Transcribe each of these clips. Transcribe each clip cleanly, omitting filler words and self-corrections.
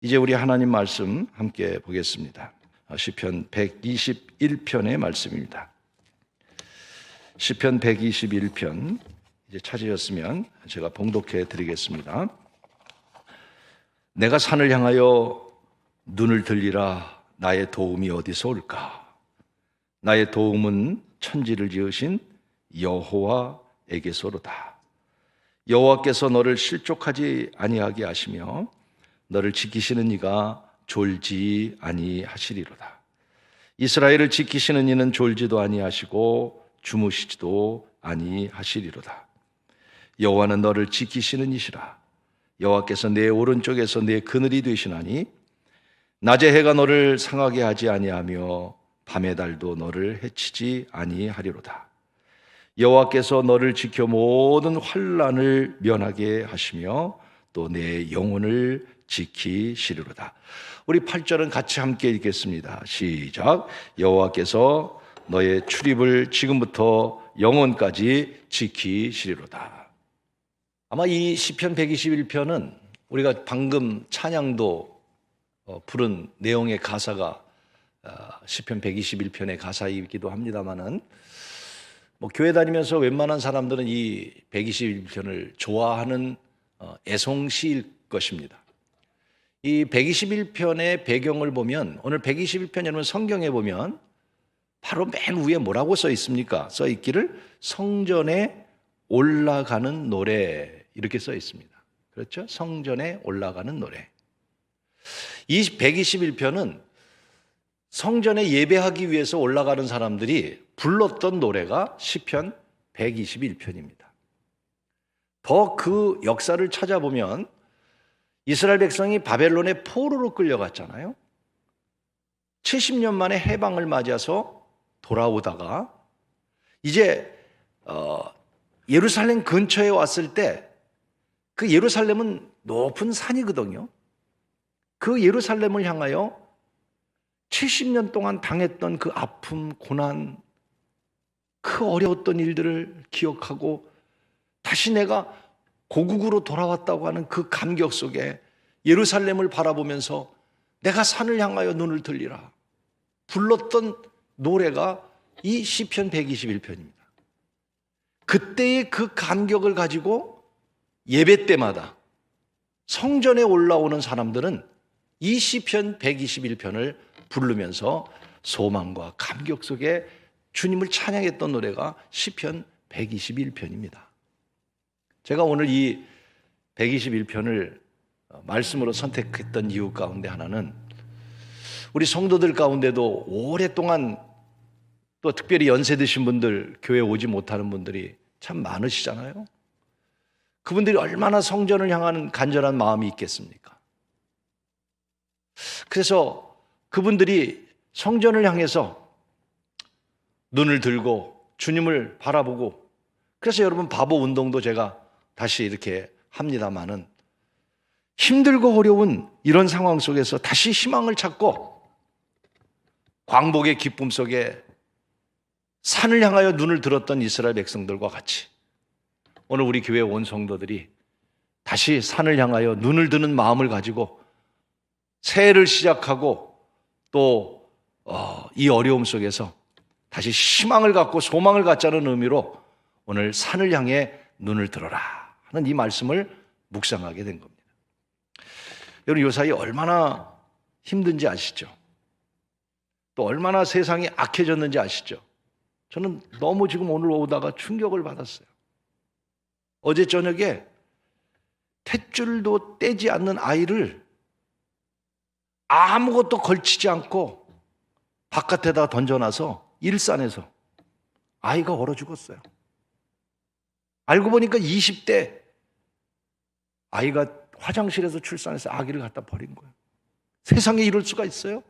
이제 우리 하나님 말씀 함께 보겠습니다. 시편 121편의 말씀입니다. 시편 121편 이제 찾으셨으면 제가 봉독해 드리겠습니다. 내가 산을 향하여 눈을 들리라. 나의 도움이 어디서 올까? 나의 도움은 천지를 지으신 여호와에게서로다. 여호와께서 너를 실족하지 아니하게 하시며 너를 지키시는 이가 졸지 아니하시리로다. 이스라엘을 지키시는 이는 졸지도 아니하시고 주무시지도 아니하시리로다. 여호와는 너를 지키시는 이시라. 여호와께서 내 오른쪽에서 내 그늘이 되시나니 낮에 해가 너를 상하게 하지 아니하며 밤의 달도 너를 해치지 아니하리로다. 여호와께서 너를 지켜 모든 환난을 면하게 하시며 또 내 영혼을 지키시리로다. 우리 8절은 같이 함께 읽겠습니다. 시작. 여호와께서 너의 출입을 지금부터 영원까지 지키시리로다. 아마 이 시편 121편은 우리가 방금 찬양도 부른 내용의 가사가 시편 121편의 가사이기도 합니다만은 교회 다니면서 웬만한 사람들은 이 121편을 좋아하는 애송시일 것입니다. 이 121편의 배경을 보면 오늘 121편 여러분 성경에 보면 바로 맨 위에 뭐라고 써 있습니까? 써 있기를 성전에 올라가는 노래 이렇게 써 있습니다. 그렇죠? 성전에 올라가는 노래. 이 121편은 성전에 예배하기 위해서 올라가는 사람들이 불렀던 노래가 시편 121편입니다. 더 그 역사를 찾아보면 이스라엘 백성이 바벨론의 포로로 끌려갔잖아요. 70년 만에 해방을 맞아서 돌아오다가 이제 예루살렘 근처에 왔을 때 그 예루살렘은 높은 산이거든요. 그 예루살렘을 향하여 70년 동안 당했던 그 아픔, 고난, 그 어려웠던 일들을 기억하고 다시 내가 고국으로 돌아왔다고 하는 그 감격 속에 예루살렘을 바라보면서 내가 산을 향하여 눈을 들리라 불렀던 노래가 이 시편 121편입니다. 그때의 그 감격을 가지고 예배 때마다 성전에 올라오는 사람들은 이 시편 121편을 부르면서 소망과 감격 속에 주님을 찬양했던 노래가 시편 121편입니다. 제가 오늘 이 121편을 말씀으로 선택했던 이유 가운데 하나는 우리 성도들 가운데도 오랫동안 또 특별히 연세 드신 분들, 교회 오지 못하는 분들이 참 많으시잖아요. 그분들이 얼마나 성전을 향하는 간절한 마음이 있겠습니까? 그래서 그분들이 성전을 향해서 눈을 들고 주님을 바라보고, 그래서 여러분 바보 운동도 제가 다시 이렇게 합니다마는 힘들고 어려운 이런 상황 속에서 다시 희망을 찾고 광복의 기쁨 속에 산을 향하여 눈을 들었던 이스라엘 백성들과 같이 오늘 우리 교회 온 성도들이 다시 산을 향하여 눈을 드는 마음을 가지고 새해를 시작하고 또 이 어려움 속에서 다시 희망을 갖고 소망을 갖자는 의미로 오늘 산을 향해 눈을 들어라 하는 이 말씀을 묵상하게 된 겁니다. 여러분 이 사이 얼마나 힘든지 아시죠? 또 얼마나 세상이 악해졌는지 아시죠? 저는 너무 지금 오늘 오다가 충격을 받았어요. 어제 저녁에 탯줄도 떼지 않는 아이를 아무것도 걸치지 않고 바깥에다 던져놔서 일산에서 아이가 얼어 죽었어요. 알고 보니까 20대 아이가 화장실에서 출산해서 아기를 갖다 버린 거예요. 세상에 이럴 수가 있어요?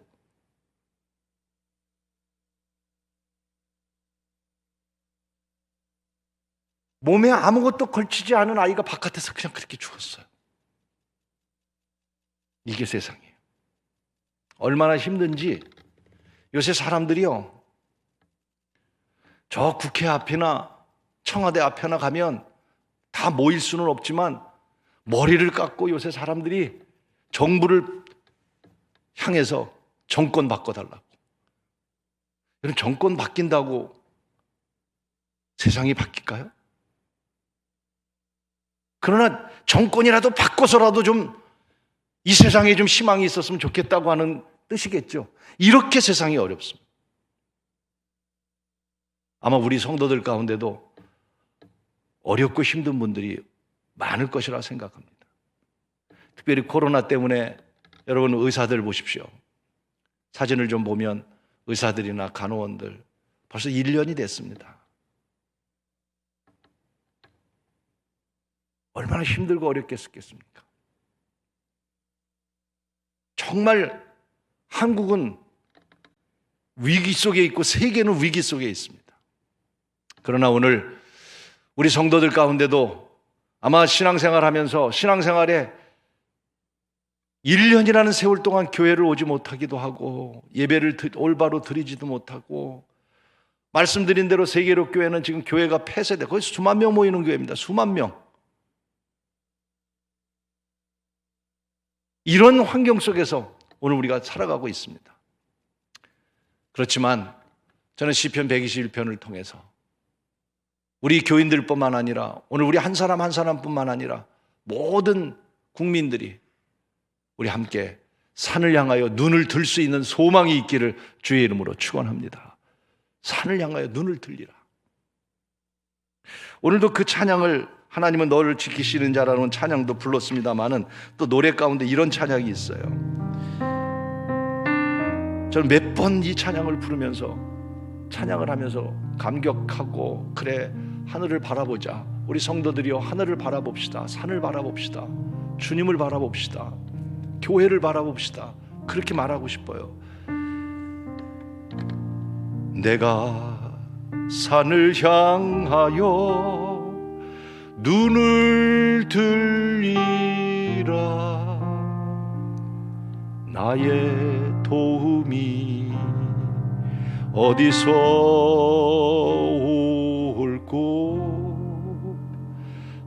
몸에 아무것도 걸치지 않은 아이가 바깥에서 그냥 그렇게 죽었어요. 이게 세상이에요. 얼마나 힘든지 요새 사람들이요, 저 국회 앞이나 청와대 앞에나 가면 다 모일 수는 없지만 머리를 깎고 요새 사람들이 정부를 향해서 정권 바꿔달라고. 여러분, 정권 바뀐다고 세상이 바뀔까요? 그러나 정권이라도 바꿔서라도 좀 이 세상에 좀 희망이 있었으면 좋겠다고 하는 뜻이겠죠. 이렇게 세상이 어렵습니다. 아마 우리 성도들 가운데도 어렵고 힘든 분들이 많을 것이라 생각합니다. 특별히 코로나 때문에 여러분 의사들 보십시오. 사진을 좀 보면 의사들이나 간호원들 벌써 1년이 됐습니다. 얼마나 힘들고 어렵겠습니까? 정말 한국은 위기 속에 있고 세계는 위기 속에 있습니다. 그러나 오늘 우리 성도들 가운데도 아마 신앙생활하면서 신앙생활에 1년이라는 세월 동안 교회를 오지 못하기도 하고 예배를 올바로 드리지도 못하고 말씀드린 대로 세계로 교회는 지금 교회가 폐쇄돼 거의 수만 명 모이는 교회입니다. 수만 명. 이런 환경 속에서 오늘 우리가 살아가고 있습니다. 그렇지만 저는 시편 121편을 통해서 우리 교인들뿐만 아니라 오늘 우리 한 사람 한 사람뿐만 아니라 모든 국민들이 우리 함께 산을 향하여 눈을 들 수 있는 소망이 있기를 주의 이름으로 축원합니다. 산을 향하여 눈을 들리라. 오늘도 그 찬양을 하나님은 너를 지키시는 자라는 찬양도 불렀습니다마는 또 노래 가운데 이런 찬양이 있어요. 저는 몇 번 이 찬양을 부르면서 찬양을 하면서 감격하고 그래 하늘을 바라보자. 우리 성도들이여 하늘을 바라봅시다. 산을 바라봅시다. 주님을 바라봅시다. 교회를 바라봅시다. 그렇게 말하고 싶어요. 내가 산을 향하여 눈을 들리라. 나의 도움이 어디서 올꼬.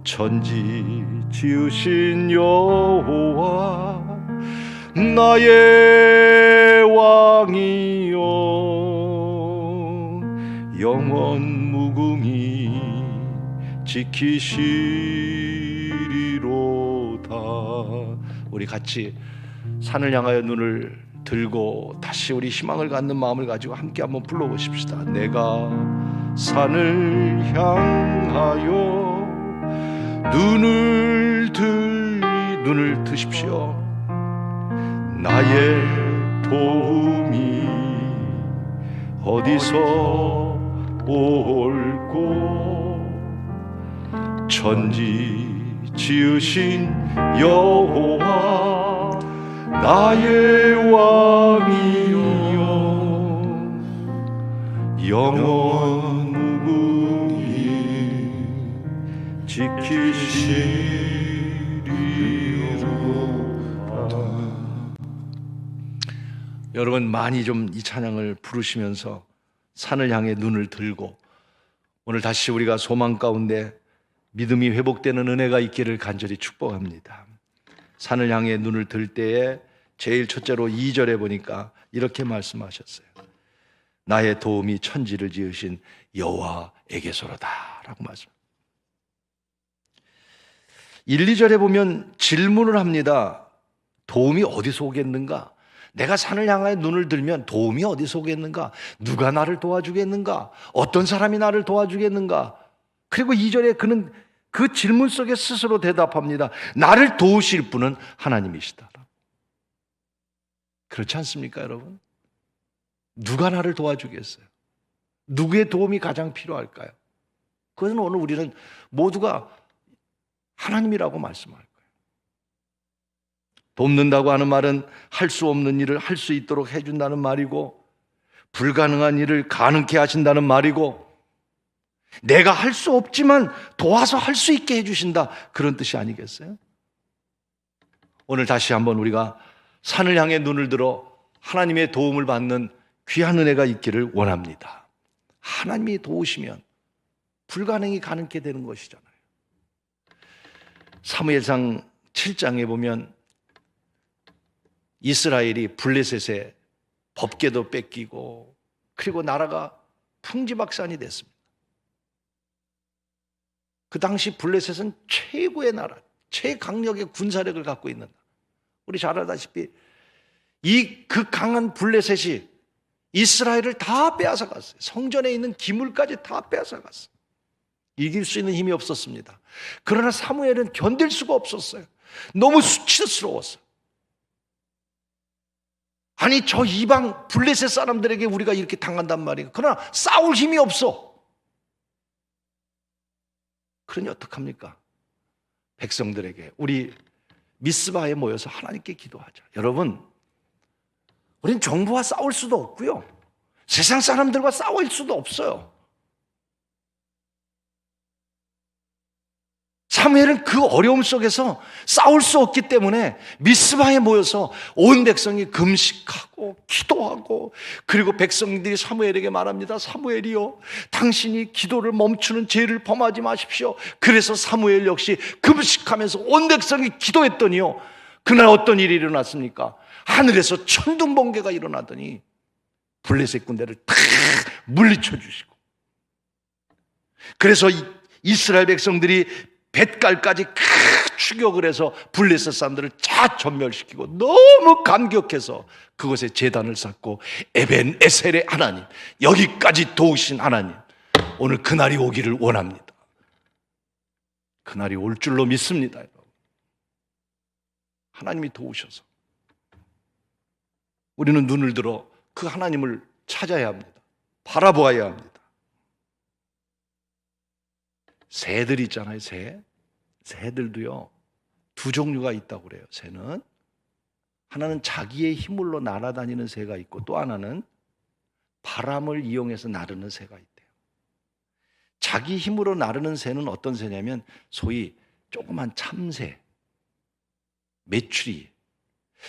천지 지으신 여호와 나의 왕이여 영원 무궁히 지키시리로다. 우리 같이 산을 향하여 눈을 들고 다시 우리 희망을 갖는 마음을 가지고 함께 한번 불러보십시다. 내가 산을 향하여 눈을 드십시오. 나의 도움이 어디서 올꼬. 천지 지으신 여호와 나의 왕이여 영원 무궁히 지키시리로다. 여러분 많이 좀 이 찬양을 부르시면서 산을 향해 눈을 들고 오늘 다시 우리가 소망 가운데 믿음이 회복되는 은혜가 있기를 간절히 축복합니다. 산을 향해 눈을 들 때에 제일 첫째로 2절에 보니까 이렇게 말씀하셨어요. 나의 도움이 천지를 지으신 여호와에게서로다 라고 말씀. 1, 2절에 보면 질문을 합니다. 도움이 어디서 오겠는가? 내가 산을 향하여 눈을 들면 도움이 어디서 오겠는가? 누가 나를 도와주겠는가? 어떤 사람이 나를 도와주겠는가? 그리고 2절에 그는 그 질문 속에 스스로 대답합니다. 나를 도우실 분은 하나님이시다. 그렇지 않습니까, 여러분? 누가 나를 도와주겠어요? 누구의 도움이 가장 필요할까요? 그것은 오늘 우리는 모두가 하나님이라고 말씀할 거예요. 돕는다고 하는 말은 할 수 없는 일을 할 수 있도록 해준다는 말이고, 불가능한 일을 가능케 하신다는 말이고, 내가 할 수 없지만 도와서 할 수 있게 해주신다, 그런 뜻이 아니겠어요? 오늘 다시 한번 우리가 산을 향해 눈을 들어 하나님의 도움을 받는 귀한 은혜가 있기를 원합니다. 하나님이 도우시면 불가능이 가능케 되는 것이잖아요. 사무엘상 7장에 보면 이스라엘이 블레셋의 법궤도 뺏기고 그리고 나라가 풍지박산이 됐습니다. 그 당시 블레셋은 최고의 나라, 최강력의 군사력을 갖고 있는 나라. 우리 잘 알다시피 그 강한 블레셋이 이스라엘을 다 빼앗아 갔어요. 성전에 있는 기물까지 다 빼앗아 갔어요. 이길 수 있는 힘이 없었습니다. 그러나 사무엘은 견딜 수가 없었어요. 너무 수치스러웠어요. 아니 저 이방 블레셋 사람들에게 우리가 이렇게 당한단 말이에요. 그러나 싸울 힘이 없어. 그러니 어떡합니까? 백성들에게 우리 미스바에 모여서 하나님께 기도하자. 여러분, 우리는 정부와 싸울 수도 없고요. 세상 사람들과 싸울 수도 없어요. 사무엘은 그 어려움 속에서 싸울 수 없기 때문에 미스바에 모여서 온 백성이 금식하고 기도하고, 그리고 백성들이 사무엘에게 말합니다. 사무엘이요, 당신이 기도를 멈추는 죄를 범하지 마십시오. 그래서 사무엘 역시 금식하면서 온 백성이 기도했더니요, 그날 어떤 일이 일어났습니까? 하늘에서 천둥번개가 일어나더니 블레셋 군대를 탁 물리쳐 주시고, 그래서 이스라엘 백성들이 벳갈까지 추격을 해서 블레셋 사람들을 다 전멸시키고 너무 감격해서 그곳에 제단을 쌓고 에벤 에셀의 하나님, 여기까지 도우신 하나님, 오늘 그날이 오기를 원합니다. 그날이 올 줄로 믿습니다. 여러분, 하나님이 도우셔서 우리는 눈을 들어 그 하나님을 찾아야 합니다. 바라보아야 합니다. 새들 있잖아요. 새들도요, 두 종류가 있다고 그래요. 새는 하나는 자기의 힘으로 날아다니는 새가 있고, 또 하나는 바람을 이용해서 나르는 새가 있대요. 자기 힘으로 나르는 새는 어떤 새냐면 소위 조그만 참새, 메추리,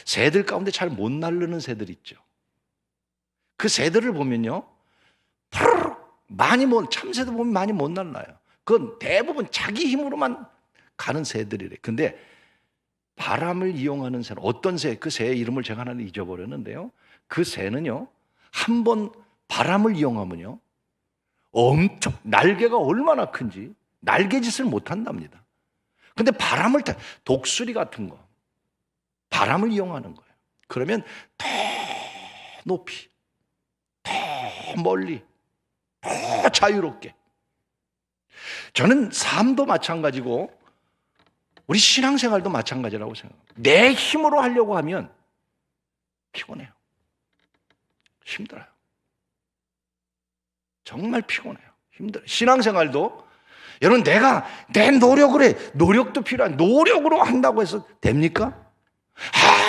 새들 가운데 잘 못 나르는 새들 있죠. 그 새들을 보면요, 참새도 보면 많이 못 날라요. 그건 대부분 자기 힘으로만 가는 새들이래. 근데 바람을 이용하는 새는 어떤 새, 그 새의 이름을 제가 하나 잊어버렸는데요, 그 새는요, 한번 바람을 이용하면요, 엄청 날개가 얼마나 큰지 날개짓을 못 한답니다. 근데 바람을 독수리 같은 거 바람을 이용하는 거예요. 그러면 더 높이, 더 멀리, 더 자유롭게. 저는 삶도 마찬가지고 우리 신앙생활도 마찬가지라고 생각합니다. 내 힘으로 하려고 하면 피곤해요. 힘들어요. 정말 피곤해요. 힘들어요. 신앙생활도 여러분, 내가 내 노력을 해. 노력도 필요한, 노력으로 한다고 해서 됩니까?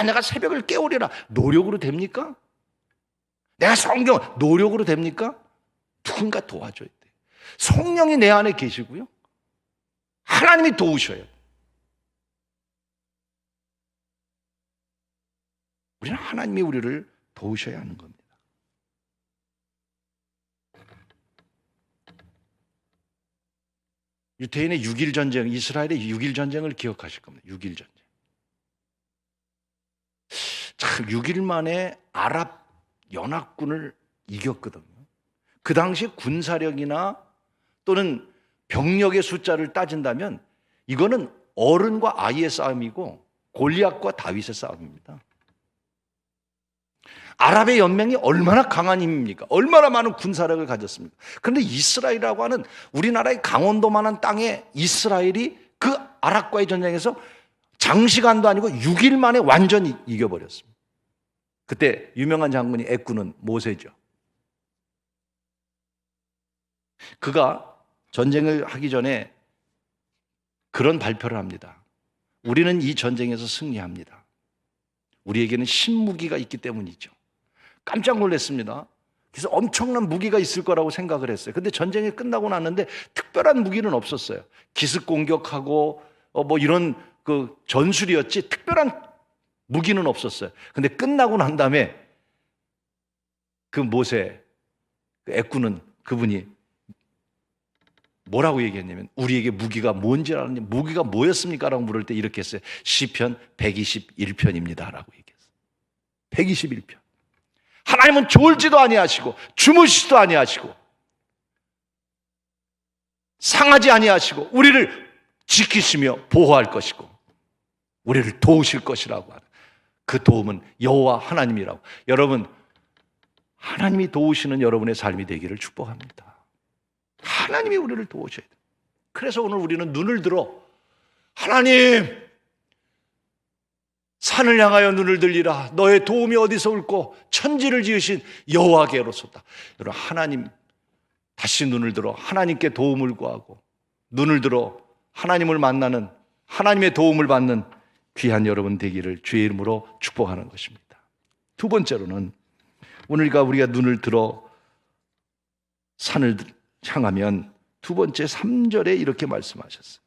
내가 새벽을 깨우리라. 노력으로 됩니까? 내가 성경 노력으로 됩니까? 누군가 도와줘야 돼. 성령이 내 안에 계시고요, 하나님이 도우셔요. 우리는 하나님이 우리를 도우셔야 하는 겁니다. 유태인의 6.1 전쟁, 이스라엘의 6.1 전쟁을 기억하실 겁니다. 6.1 전쟁. 참 6일 만에 아랍 연합군을 이겼거든요. 그 당시 군사력이나 또는 병력의 숫자를 따진다면 이거는 어른과 아이의 싸움이고 골리앗과 다윗의 싸움입니다. 아랍의 연맹이 얼마나 강한 힘입니까? 얼마나 많은 군사력을 가졌습니까? 그런데 이스라엘이라고 하는 우리나라의 강원도만한 땅에 이스라엘이 그 아랍과의 전쟁에서 장시간도 아니고 6일 만에 완전히 이겨버렸습니다. 그때 유명한 장군이 애꾸는 모세죠. 그가 전쟁을 하기 전에 그런 발표를 합니다. 우리는 이 전쟁에서 승리합니다. 우리에게는 신무기가 있기 때문이죠. 깜짝 놀랐습니다. 그래서 엄청난 무기가 있을 거라고 생각을 했어요. 근데 전쟁이 끝나고 났는데 특별한 무기는 없었어요. 기습 공격하고 뭐 이런 그 전술이었지 특별한 무기는 없었어요. 근데 끝나고 난 다음에 그 모세, 그 애꾸는 그분이 뭐라고 얘기했냐면, 우리에게 무기가 뭔지 아느냐, 무기가 뭐였습니까? 라고 물을 때 이렇게 했어요. 시편 121편입니다 라고 얘기했어요. 121편. 하나님은 졸지도 아니하시고 주무시지도 아니하시고 상하지 아니하시고 우리를 지키시며 보호할 것이고 우리를 도우실 것이라고 하는 그 도움은 여호와 하나님이라고. 여러분, 하나님이 도우시는 여러분의 삶이 되기를 축복합니다. 하나님이 우리를 도우셔야 돼요. 그래서 오늘 우리는 눈을 들어 하나님, 산을 향하여 눈을 들리라. 너의 도움이 어디서 올꼬? 천지를 지으신 여호와께로소다. 여러분, 하나님, 다시 눈을 들어 하나님께 도움을 구하고 눈을 들어 하나님을 만나는, 하나님의 도움을 받는 귀한 여러분 되기를 주의 이름으로 축복하는 것입니다. 두 번째로는 오늘과 우리가 눈을 들어 산을 향하면 두 번째 3절에 이렇게 말씀하셨어요.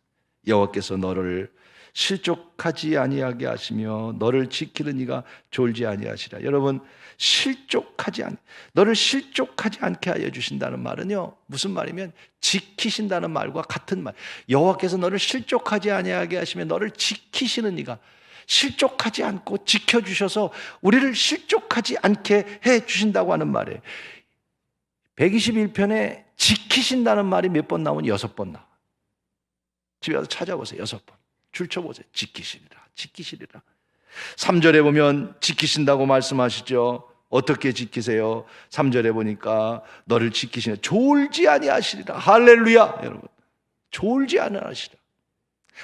여호와께서 너를 실족하지 아니하게 하시며 너를 지키는 이가 졸지 아니하시라. 여러분, 너를 실족하지 않게 하여 주신다는 말은요, 무슨 말이면 지키신다는 말과 같은 말. 여호와께서 너를 실족하지 아니하게 하시며 너를 지키시는 이가, 실족하지 않고 지켜주셔서 우리를 실족하지 않게 해 주신다고 하는 말이에요. 121편에 지키신다는 말이 몇 번 나오니? 6번 나와요. 집에 가서 찾아보세요. 6번. 줄쳐보세요. 지키시리라, 지키시리라. 3절에 보면 지키신다고 말씀하시죠. 어떻게 지키세요? 3절에 보니까 너를 지키시네, 졸지 아니하시리라. 할렐루야. 여러분, 졸지 아니하시리라.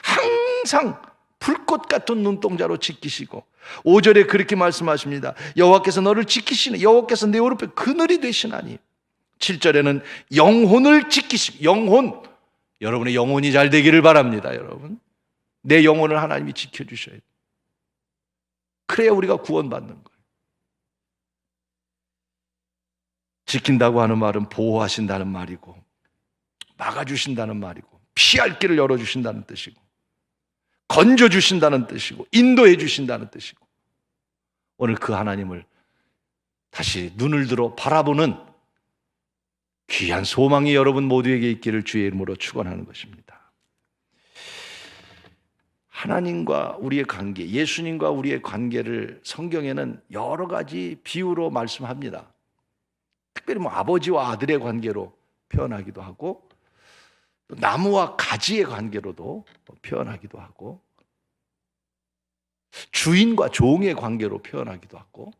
항상 불꽃 같은 눈동자로 지키시고, 5절에 그렇게 말씀하십니다. 여호와께서 너를 지키시네, 여호와께서 내 오른편에 그늘이 되시나니. 7절에는 영혼을 지키시고, 영혼, 여러분의 영혼이 잘 되기를 바랍니다. 여러분, 내 영혼을 하나님이 지켜주셔야 돼요. 그래야 우리가 구원받는 거예요. 지킨다고 하는 말은 보호하신다는 말이고, 막아주신다는 말이고, 피할 길을 열어주신다는 뜻이고, 건져주신다는 뜻이고, 인도해 주신다는 뜻이고, 오늘 그 하나님을 다시 눈을 들어 바라보는 귀한 소망이 여러분 모두에게 있기를 주의 이름으로 축원하는 것입니다. 하나님과 우리의 관계, 예수님과 우리의 관계를 성경에는 여러 가지 비유로 말씀합니다. 특별히 아버지와 아들의 관계로 표현하기도 하고, 또 나무와 가지의 관계로도 표현하기도 하고, 주인과 종의 관계로 표현하기도 하고,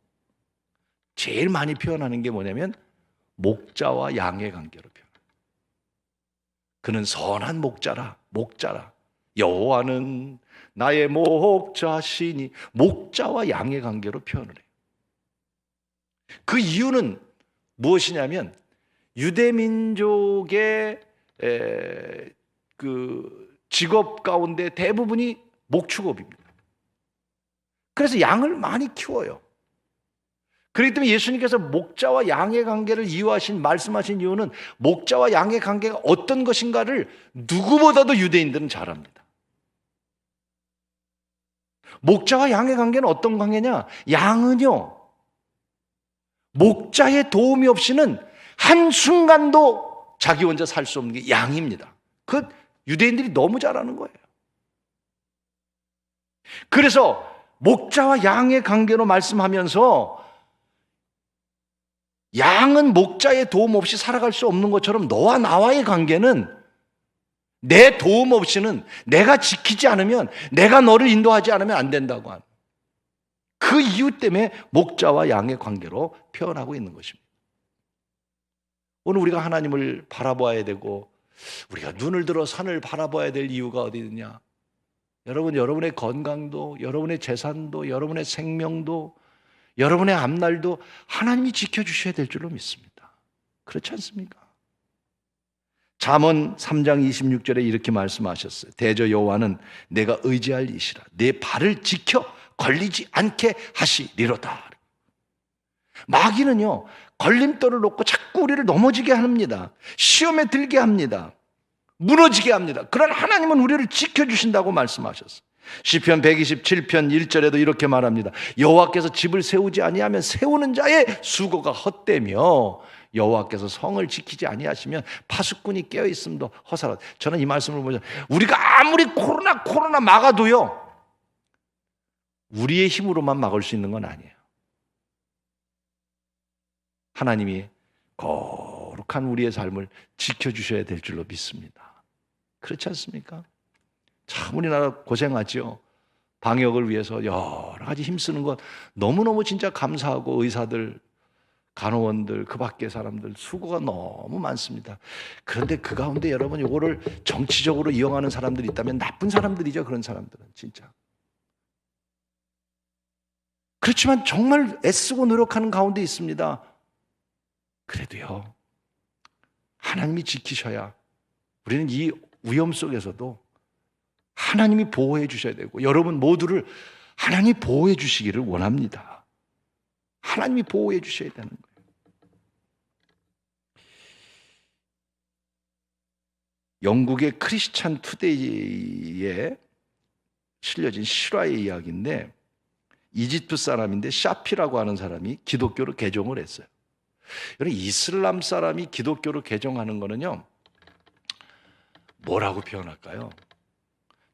제일 많이 표현하는 게 뭐냐면 목자와 양의 관계로 표현합니다. 그는 선한 목자라. 여호와는 나의 목자시니. 목자와 양의 관계로 표현을 해요. 그 이유는 무엇이냐면 유대민족의 그 직업 가운데 대부분이 목축업입니다. 그래서 양을 많이 키워요. 그렇기 때문에 예수님께서 목자와 양의 관계를 말씀하신 이유는 목자와 양의 관계가 어떤 것인가를 누구보다도 유대인들은 잘 압니다. 목자와 양의 관계는 어떤 관계냐? 양은요, 목자의 도움이 없이는 한순간도 자기 혼자 살 수 없는 게 양입니다. 그 유대인들이 너무 잘 아는 거예요. 그래서 목자와 양의 관계로 말씀하면서 양은 목자의 도움 없이 살아갈 수 없는 것처럼 너와 나와의 관계는 내 도움 없이는, 내가 지키지 않으면, 내가 너를 인도하지 않으면 안 된다고 하는 그 이유 때문에 목자와 양의 관계로 표현하고 있는 것입니다. 오늘 우리가 하나님을 바라봐야 되고 우리가 눈을 들어 산을 바라봐야 될 이유가 어디 있느냐? 여러분, 여러분의 건강도, 여러분의 재산도, 여러분의 생명도, 여러분의 앞날도 하나님이 지켜주셔야 될 줄로 믿습니다. 그렇지 않습니까? 잠언 3장 26절에 이렇게 말씀하셨어요. 대저 여호와는 내가 의지할 이시라. 내 발을 지켜 걸리지 않게 하시리로다. 마귀는요, 걸림돌을 놓고 자꾸 우리를 넘어지게 합니다. 시험에 들게 합니다. 무너지게 합니다. 그러나 하나님은 우리를 지켜주신다고 말씀하셨어요. 시편 127편 1절에도 이렇게 말합니다. 여호와께서 집을 세우지 아니하면 세우는 자의 수고가 헛되며 여호와께서 성을 지키지 아니하시면 파수꾼이 깨어있음도 허사라. 저는 이 말씀을 보면 우리가 아무리 코로나 막아도요, 우리의 힘으로만 막을 수 있는 건 아니에요. 하나님이 거룩한 우리의 삶을 지켜주셔야 될 줄로 믿습니다. 그렇지 않습니까? 참 우리나라 고생하죠. 방역을 위해서 여러 가지 힘쓰는 것 너무너무 진짜 감사하고 의사들, 간호원들, 그 밖의 사람들 수고가 너무 많습니다. 그런데 그 가운데 여러분 이거를 정치적으로 이용하는 사람들이 있다면 나쁜 사람들이죠. 그런 사람들은 진짜. 그렇지만 정말 애쓰고 노력하는 가운데 있습니다. 그래도요, 하나님이 지키셔야 우리는 이 위험 속에서도 하나님이 보호해 주셔야 되고 여러분 모두를 하나님이 보호해 주시기를 원합니다. 하나님이 보호해 주셔야 되는 거예요. 영국의 크리스찬 투데이에 실려진 실화의 이야기인데 이집트 사람인데 샤피라고 하는 사람이 기독교로 개종을 했어요. 여러분 이슬람 사람이 기독교로 개종하는 거는요 뭐라고 표현할까요?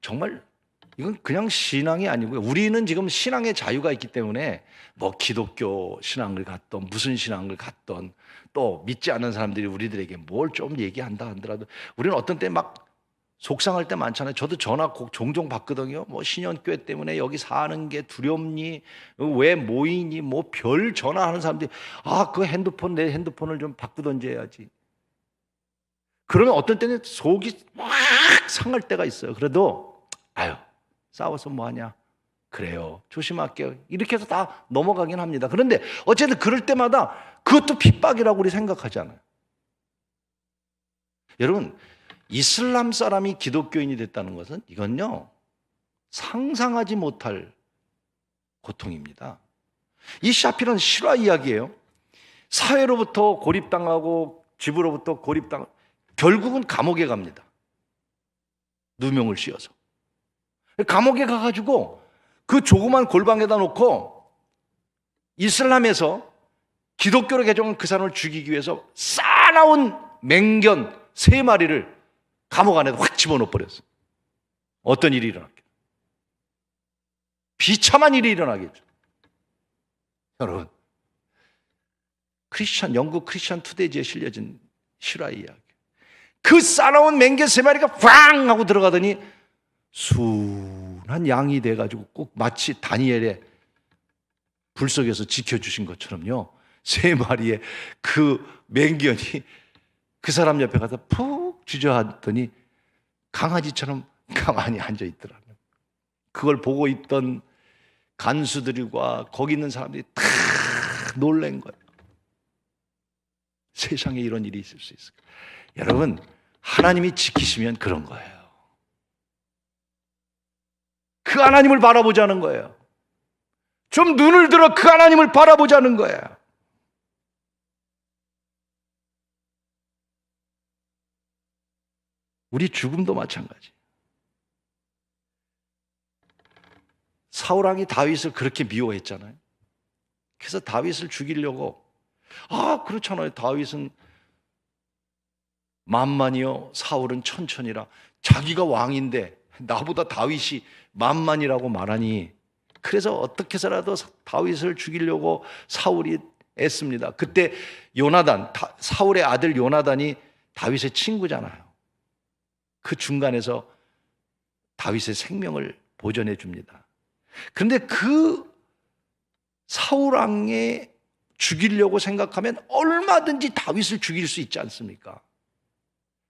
정말 이건 그냥 신앙이 아니고요. 우리는 지금 신앙의 자유가 있기 때문에 뭐 기독교 신앙을 갖던 무슨 신앙을 갖던 또 믿지 않는 사람들이 우리들에게 뭘 좀 얘기한다 하더라도 우리는 어떤 때 막 속상할 때 많잖아요. 저도 전화 종종 받거든요. 뭐 신년교회 때문에 여기 사는 게 두렵니? 왜 모이니? 뭐 별 전화하는 사람들이 그 핸드폰 내 핸드폰을 좀 바꾸던지 해야지. 그러면 어떤 때는 속이 막 상할 때가 있어요. 그래도 아유 싸워서 뭐하냐? 그래요. 조심할게요. 이렇게 해서 다 넘어가긴 합니다. 그런데 어쨌든 그럴 때마다 그것도 핍박이라고 우리 생각하잖아요. 여러분 이슬람 사람이 기독교인이 됐다는 것은 이건요 상상하지 못할 고통입니다. 이 샤피라는 실화 이야기예요. 사회로부터 고립당하고 집으로부터 고립당하고 결국은 감옥에 갑니다. 누명을 씌워서 감옥에 가가지고 그 조그만 골방에다 놓고 이슬람에서 기독교로 개종한 그 사람을 죽이기 위해서 싸나운 맹견 3마리를 감옥 안에 확 집어넣어 버렸어요. 어떤 일이 일어났겠죠? 비참한 일이 일어나겠죠. 여러분 영국 크리스찬 투데이지에 실려진 실화 이야기. 그 싸나운 맹견 3마리가 팡 하고 들어가더니 순한 양이 돼가지고 꼭 마치 다니엘의 불 속에서 지켜주신 것처럼요 3마리의 그 맹견이 그 사람 옆에 가서 푹 주저앉더니 강아지처럼 가만히 앉아있더라고요. 그걸 보고 있던 간수들과 거기 있는 사람들이 다 놀란 거예요. 세상에 이런 일이 있을 수 있을까? 여러분 하나님이 지키시면 그런 거예요. 그 하나님을 바라보자는 거예요. 좀 눈을 들어 그 하나님을 바라보자는 거예요. 우리 죽음도 마찬가지. 사울왕이 다윗을 그렇게 미워했잖아요. 그래서 다윗을 죽이려고 그렇잖아요. 다윗은 만만이요 사울은 천천이라. 자기가 왕인데 나보다 다윗이 만만이라고 말하니 그래서 어떻게 해서라도 다윗을 죽이려고 사울이 애씁니다. 그때 요나단 사울의 아들 요나단이 다윗의 친구잖아요. 그 중간에서 다윗의 생명을 보존해 줍니다. 그런데 그 사울왕에 죽이려고 생각하면 얼마든지 다윗을 죽일 수 있지 않습니까?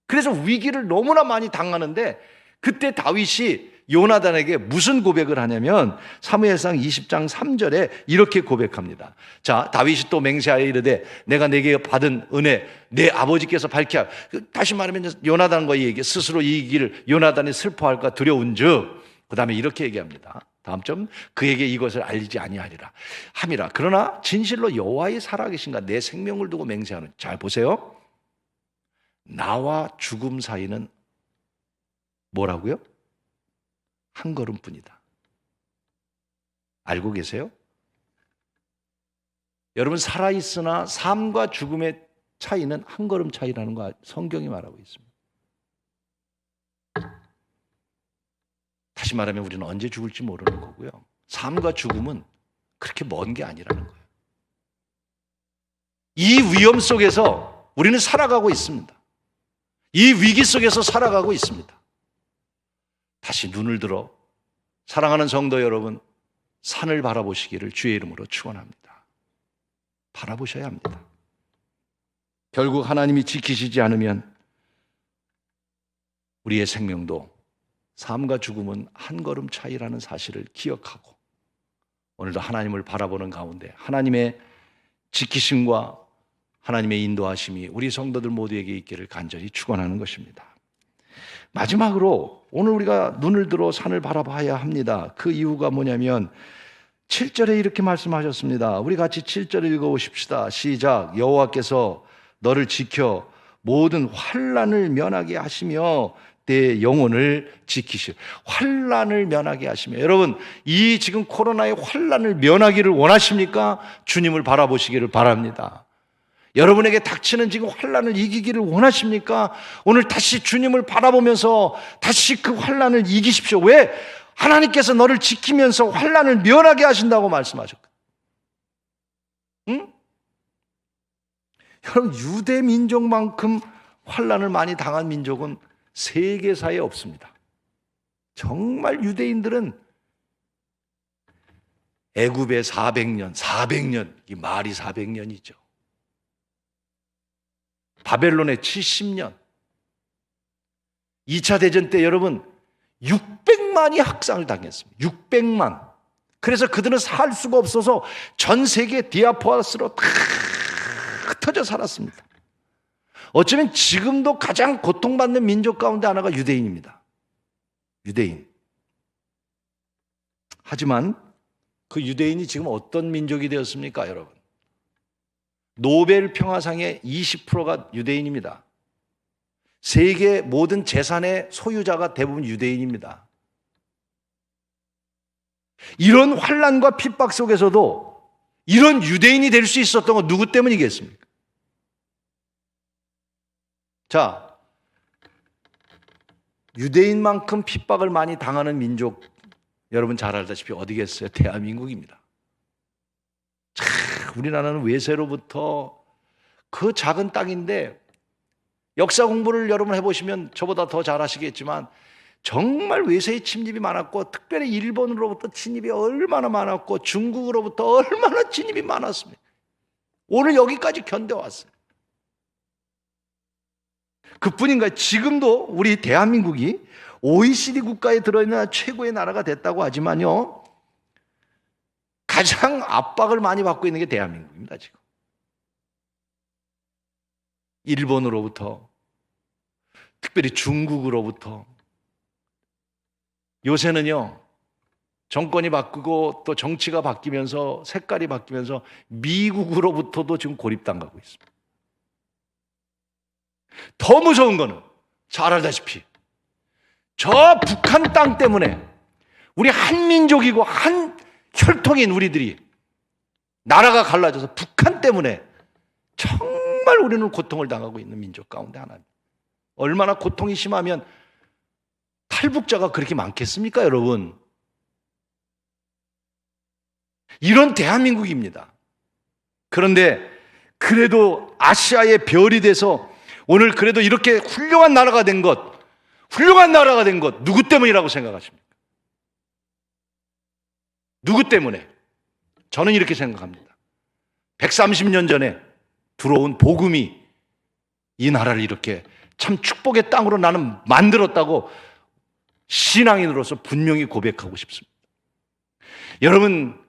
그래서 위기를 너무나 많이 당하는데 그때 다윗이 요나단에게 무슨 고백을 하냐면 사무엘상 20장 3절에 이렇게 고백합니다. 자, 다윗이 또 맹세하여 이르되 내가 내게 받은 은혜 내 아버지께서 밝혀. 다시 말하면 요나단과 얘기 스스로 이 길을 요나단이 슬퍼할까 두려운즉 그 다음에 이렇게 얘기합니다. 다음 점 그에게 이것을 알리지 아니하리라 함이라. 그러나 진실로 여호와의 살아계신가 내 생명을 두고 맹세하는. 잘 보세요. 나와 죽음 사이는 뭐라고요? 한 걸음뿐이다. 알고 계세요? 여러분 살아있으나 삶과 죽음의 차이는 한 걸음 차이라는 거 성경이 말하고 있습니다. 다시 말하면 우리는 언제 죽을지 모르는 거고요. 삶과 죽음은 그렇게 먼 게 아니라는 거예요. 이 위험 속에서 우리는 살아가고 있습니다. 이 위기 속에서 살아가고 있습니다. 다시 눈을 들어 사랑하는 성도 여러분, 산을 바라보시기를 주의 이름으로 축원합니다. 바라보셔야 합니다. 결국 하나님이 지키시지 않으면 우리의 생명도 삶과 죽음은 한 걸음 차이라는 사실을 기억하고 오늘도 하나님을 바라보는 가운데 하나님의 지키심과 하나님의 인도하심이 우리 성도들 모두에게 있기를 간절히 축원하는 것입니다. 마지막으로 오늘 우리가 눈을 들어 산을 바라봐야 합니다. 그 이유가 뭐냐면 7절에 이렇게 말씀하셨습니다. 우리 같이 7절을 읽어보십시다. 시작. 여호와께서 너를 지켜 모든 환난을 면하게 하시며 내 영혼을 지키시오. 환난을 면하게 하시며, 여러분 이 지금 코로나의 환난을 면하기를 원하십니까? 주님을 바라보시기를 바랍니다. 여러분에게 닥치는 지금 환난을 이기기를 원하십니까? 오늘 다시 주님을 바라보면서 다시 그 환난을 이기십시오. 왜? 하나님께서 너를 지키면서 환난을 면하게 하신다고 말씀하셨거든요. 응? 여러분, 유대 민족만큼 환난을 많이 당한 민족은 세계사에 없습니다. 정말 유대인들은 애굽의 400년, 이 말이 400년이죠. 바벨론의 70년, 2차 대전 때 여러분 600만이 학살을 당했습니다. 600만. 그래서 그들은 살 수가 없어서 전 세계 디아포아스로 다 흩어져 살았습니다. 어쩌면 지금도 가장 고통받는 민족 가운데 하나가 유대인입니다. 유대인. 하지만 그 유대인이 지금 어떤 민족이 되었습니까, 여러분? 노벨 평화상의 20%가 유대인입니다. 세계 모든 재산의 소유자가 대부분 유대인입니다. 이런 환난과 핍박 속에서도 이런 유대인이 될 수 있었던 건 누구 때문이겠습니까? 자, 유대인만큼 핍박을 많이 당하는 민족, 여러분 잘 알다시피 어디겠어요? 대한민국입니다. 참, 우리나라는 외세로부터 그 작은 땅인데 역사 공부를 여러분 해보시면 저보다 더 잘 아시겠지만 정말 외세의 침입이 많았고 특별히 일본으로부터 침입이 얼마나 많았고 중국으로부터 얼마나 침입이 많았습니까? 오늘 여기까지 견뎌왔어요. 그뿐인가요? 지금도 우리 대한민국이 OECD 국가에 들어있는 최고의 나라가 됐다고 하지만요, 가장 압박을 많이 받고 있는 게 대한민국입니다. 지금 일본으로부터, 특별히 중국으로부터, 요새는요 정권이 바뀌고 또 정치가 바뀌면서 색깔이 바뀌면서 미국으로부터도 지금 고립당하고 있습니다. 더 무서운 거는 잘 알다시피 저 북한 땅 때문에 우리 한민족이고 한 혈통인 우리들이 나라가 갈라져서 북한 때문에 정말 우리는 고통을 당하고 있는 민족 가운데 하나입니다. 얼마나 고통이 심하면 탈북자가 그렇게 많겠습니까, 여러분? 이런 대한민국입니다. 그런데 그래도 아시아의 별이 돼서 오늘 그래도 이렇게 훌륭한 나라가 된 것 누구 때문이라고 생각하십니까? 누구 때문에? 저는 이렇게 생각합니다. 130년 전에 들어온 복음이 이 나라를 이렇게 참 축복의 땅으로 나는 만들었다고 신앙인으로서 분명히 고백하고 싶습니다. 여러분,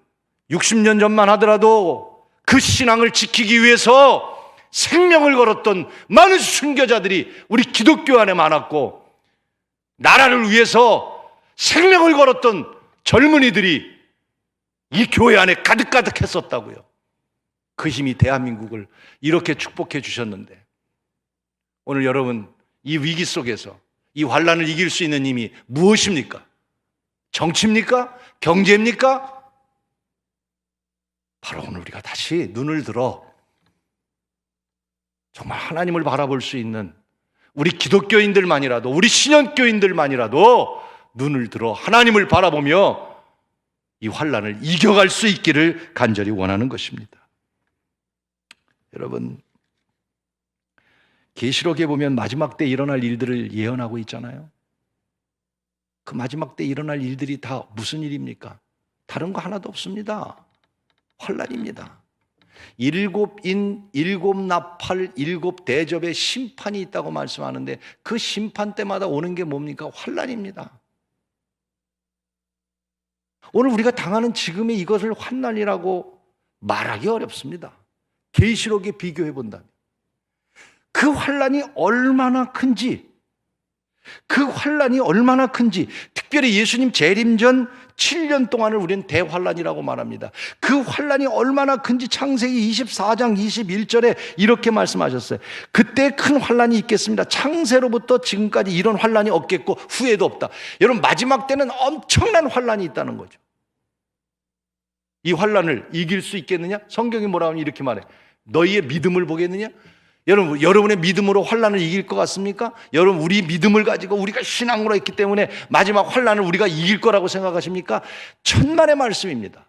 60년 전만 하더라도 그 신앙을 지키기 위해서 생명을 걸었던 많은 순교자들이 우리 기독교 안에 많았고, 나라를 위해서 생명을 걸었던 젊은이들이 이 교회 안에 가득가득 했었다고요. 그 힘이 대한민국을 이렇게 축복해 주셨는데, 오늘 여러분 이 위기 속에서 이 환난을 이길 수 있는 힘이 무엇입니까? 정치입니까? 경제입니까? 바로 오늘 우리가 다시 눈을 들어 정말 하나님을 바라볼 수 있는 우리 기독교인들만이라도, 우리 신현교인들만이라도 눈을 들어 하나님을 바라보며 이 환난을 이겨갈 수 있기를 간절히 원하는 것입니다. 여러분, 계시록에 보면 마지막 때 일어날 일들을 예언하고 있잖아요. 그 마지막 때 일어날 일들이 다 무슨 일입니까? 다른 거 하나도 없습니다. 환난입니다. 일곱 인, 일곱 나팔, 일곱 대접의 심판이 있다고 말씀하는데 그 심판 때마다 오는 게 뭡니까? 환난입니다. 오늘 우리가 당하는 지금의 이것을 환난이라고 말하기 어렵습니다. 계시록에 비교해 본다면 그 환난이 얼마나 큰지, 특별히 예수님 재림 전 7년 동안을 우리는 대환난이라고 말합니다. 그 환난이 얼마나 큰지 창세기 24장 21절에 이렇게 말씀하셨어요. 그때 큰 환난이 있겠습니다. 창세로부터 지금까지 이런 환난이 없겠고 후에도 없다. 여러분, 마지막 때는 엄청난 환난이 있다는 거죠. 이 환난을 이길 수 있겠느냐? 성경이 뭐라고 하면 이렇게 말해. 너희의 믿음을 보겠느냐? 여러분의 믿음으로 환난을 이길 것 같습니까? 여러분, 우리 믿음을 가지고 우리가 신앙으로 했기 때문에 마지막 환난을 우리가 이길 거라고 생각하십니까? 천만의 말씀입니다.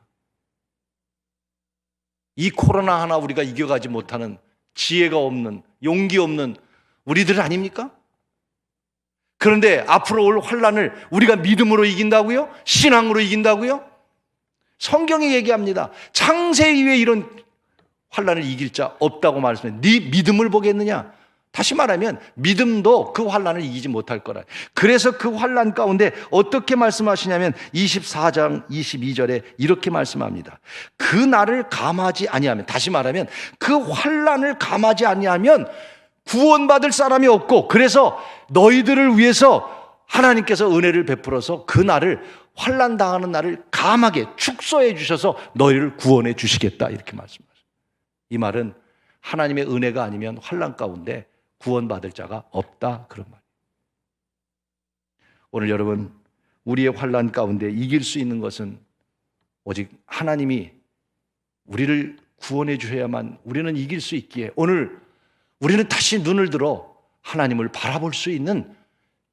이 코로나 하나 우리가 이겨가지 못하는 지혜가 없는, 용기 없는 우리들 아닙니까? 그런데 앞으로 올 환난을 우리가 믿음으로 이긴다고요? 신앙으로 이긴다고요? 성경이 얘기합니다. 창세 이후에 이런 환난을 이길 자 없다고 말씀해요. 네 믿음을 보겠느냐? 다시 말하면 믿음도 그 환난을 이기지 못할 거라. 그래서 그 환난 가운데 어떻게 말씀하시냐면 24장 22절에 이렇게 말씀합니다. 그 날을 감하지 아니하면, 다시 말하면 그 환난을 감하지 아니하면 구원받을 사람이 없고, 그래서 너희들을 위해서 하나님께서 은혜를 베풀어서 그 날을, 환난 당하는 날을 감하게 축소해 주셔서 너희를 구원해 주시겠다, 이렇게 말씀하십니다. 이 말은 하나님의 은혜가 아니면 환난 가운데 구원받을 자가 없다, 그런 말이에요. 오늘 여러분, 우리의 환난 가운데 이길 수 있는 것은 오직 하나님이 우리를 구원해 주셔야만 우리는 이길 수 있기에, 오늘 우리는 다시 눈을 들어 하나님을 바라볼 수 있는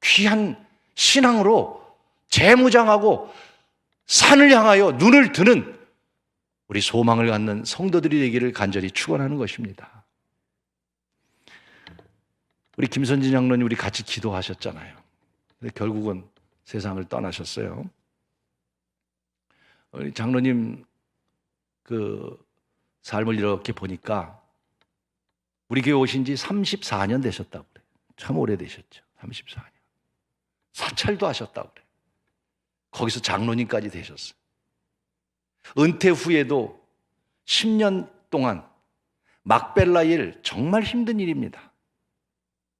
귀한 신앙으로 재무장하고 산을 향하여 눈을 드는 우리 소망을 갖는 성도들이 되기를 간절히 축원하는 것입니다. 우리 김선진 장로님, 우리 같이 기도하셨잖아요. 근데 결국은 세상을 떠나셨어요. 우리 장로님 그 삶을 이렇게 보니까 우리 교회 오신 지 34년 되셨다고 그래요. 참 오래되셨죠. 34년. 사찰도 하셨다고 그래요. 거기서 장로님까지 되셨어요. 은퇴 후에도 10년 동안 막벨라 일, 정말 힘든 일입니다.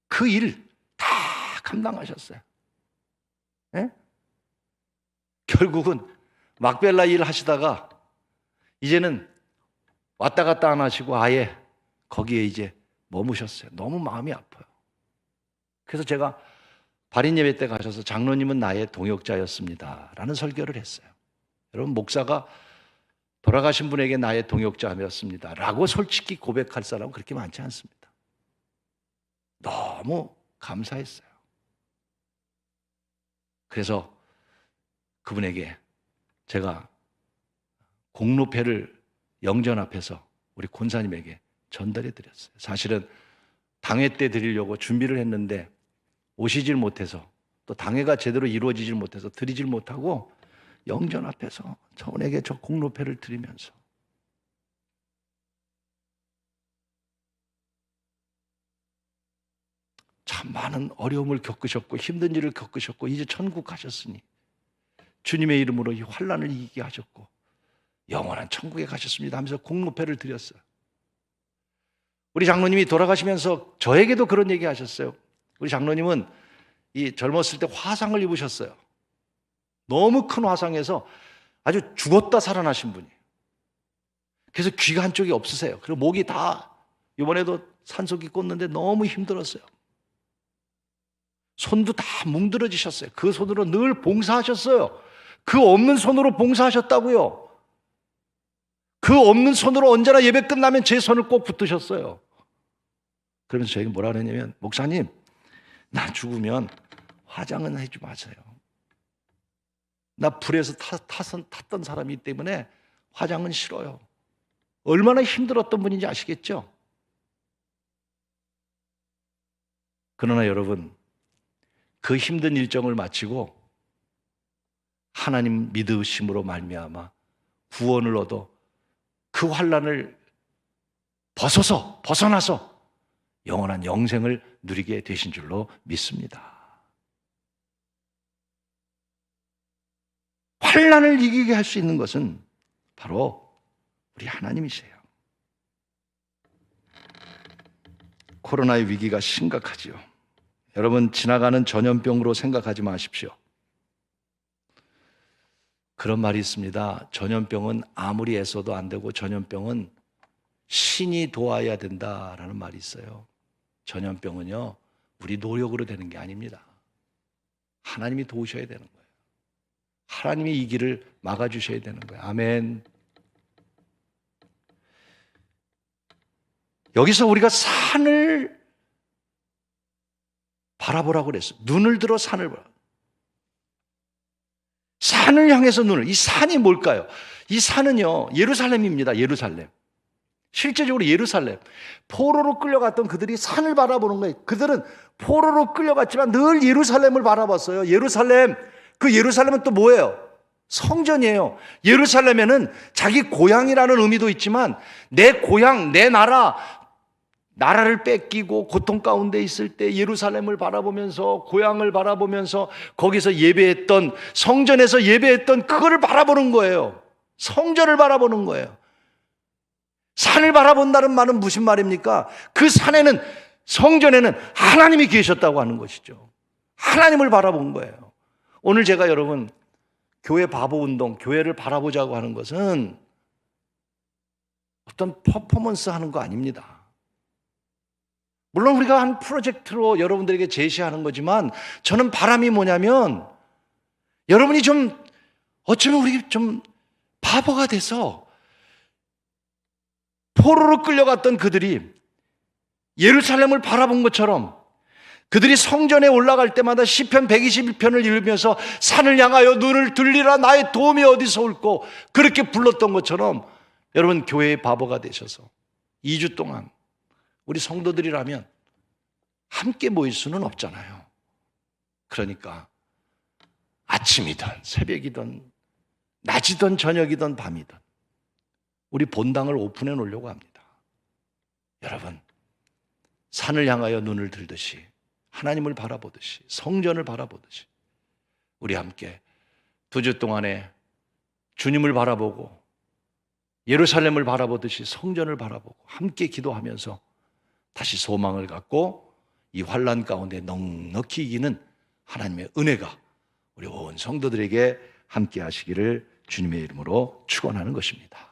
그 일 다 감당하셨어요. 네? 결국은 막벨라 일 하시다가 이제는 왔다 갔다 안 하시고 아예 거기에 이제 머무셨어요. 너무 마음이 아파요. 그래서 제가 발인 예배 때 가셔서 장로님은 나의 동역자였습니다 라는 설교를 했어요. 여러분, 목사가 돌아가신 분에게 나의 동역자였습니다 라고 솔직히 고백할 사람은 그렇게 많지 않습니다. 너무 감사했어요. 그래서 그분에게 제가 공로패를 영전 앞에서 우리 권사님에게 전달해 드렸어요. 사실은 당회 때 드리려고 준비를 했는데 오시질 못해서, 또 당회가 제대로 이루어지질 못해서 드리질 못하고 영전 앞에서 저분에게 저 공로패를 드리면서, 참 많은 어려움을 겪으셨고 힘든 일을 겪으셨고 이제 천국 가셨으니 주님의 이름으로 이 환난을 이기게 하셨고 영원한 천국에 가셨습니다 하면서 공로패를 드렸어요. 우리 장로님이 돌아가시면서 저에게도 그런 얘기 하셨어요. 우리 장로님은 이 젊었을 때 화상을 입으셨어요. 너무 큰 화상에서 아주 죽었다 살아나신 분이에요. 그래서 귀가 한쪽이 없으세요. 그리고 목이 다, 이번에도 산소기 꽂는데 너무 힘들었어요. 손도 다 뭉드러지셨어요. 그 손으로 늘 봉사하셨어요. 그 없는 손으로 봉사하셨다고요. 그 없는 손으로 언제나 예배 끝나면 제 손을 꼭 붙드셨어요. 그러면서 저에게 뭐라 그랬냐면, 목사님, 나 죽으면 화장은 하지 마세요. 나 불에서 탔던 사람이기 때문에 화장은 싫어요. 얼마나 힘들었던 분인지 아시겠죠? 그러나 여러분, 그 힘든 일정을 마치고 하나님 믿으심으로 말미암아 구원을 얻어 그 환난을 벗어나서 영원한 영생을 누리게 되신 줄로 믿습니다. 환난을 이기게 할 수 있는 것은 바로 우리 하나님이세요. 코로나의 위기가 심각하지요. 여러분, 지나가는 전염병으로 생각하지 마십시오. 그런 말이 있습니다. 전염병은 아무리 애써도 안 되고 전염병은 신이 도와야 된다라는 말이 있어요. 전염병은요, 우리 노력으로 되는 게 아닙니다. 하나님이 도우셔야 되는 거예요. 하나님이 이 길을 막아주셔야 되는 거예요. 아멘. 여기서 우리가 산을 바라보라고 그랬어요. 눈을 들어 산을 보라. 산을 향해서 눈을. 이 산이 뭘까요? 이 산은요, 예루살렘입니다. 예루살렘. 실제적으로 예루살렘. 포로로 끌려갔던 그들이 산을 바라보는 거예요. 그들은 포로로 끌려갔지만 늘 예루살렘을 바라봤어요. 예루살렘. 그 예루살렘은 또 뭐예요? 성전이에요. 예루살렘에는 자기 고향이라는 의미도 있지만 내 고향, 내 나라를 뺏기고 고통 가운데 있을 때 예루살렘을 바라보면서, 고향을 바라보면서 거기서 예배했던, 성전에서 예배했던 그거를 바라보는 거예요. 성전을 바라보는 거예요. 산을 바라본다는 말은 무슨 말입니까? 그 산에는, 성전에는 하나님이 계셨다고 하는 것이죠. 하나님을 바라본 거예요. 오늘 제가 여러분, 교회 바보 운동, 교회를 바라보자고 하는 것은 어떤 퍼포먼스 하는 거 아닙니다. 물론 우리가 한 프로젝트로 여러분들에게 제시하는 거지만 저는 바람이 뭐냐면 여러분이 좀 어쩌면 우리 좀 바보가 돼서 포로로 끌려갔던 그들이 예루살렘을 바라본 것처럼 그들이 성전에 올라갈 때마다 시편 121편을 읽으면서 산을 향하여 눈을 들리라 나의 도움이 어디서 올꼬 그렇게 불렀던 것처럼 여러분 교회의 바보가 되셔서 2주 동안 우리 성도들이라면 함께 모일 수는 없잖아요. 그러니까 아침이든 새벽이든 낮이든 저녁이든 밤이든 우리 본당을 오픈해 놓으려고 합니다. 여러분, 산을 향하여 눈을 들듯이 하나님을 바라보듯이 성전을 바라보듯이 우리 함께 2주 동안에 주님을 바라보고 예루살렘을 바라보듯이 성전을 바라보고 함께 기도하면서 다시 소망을 갖고 이 환난 가운데 넉넉히 이기는 하나님의 은혜가 우리 온 성도들에게 함께 하시기를 주님의 이름으로 축원하는 것입니다.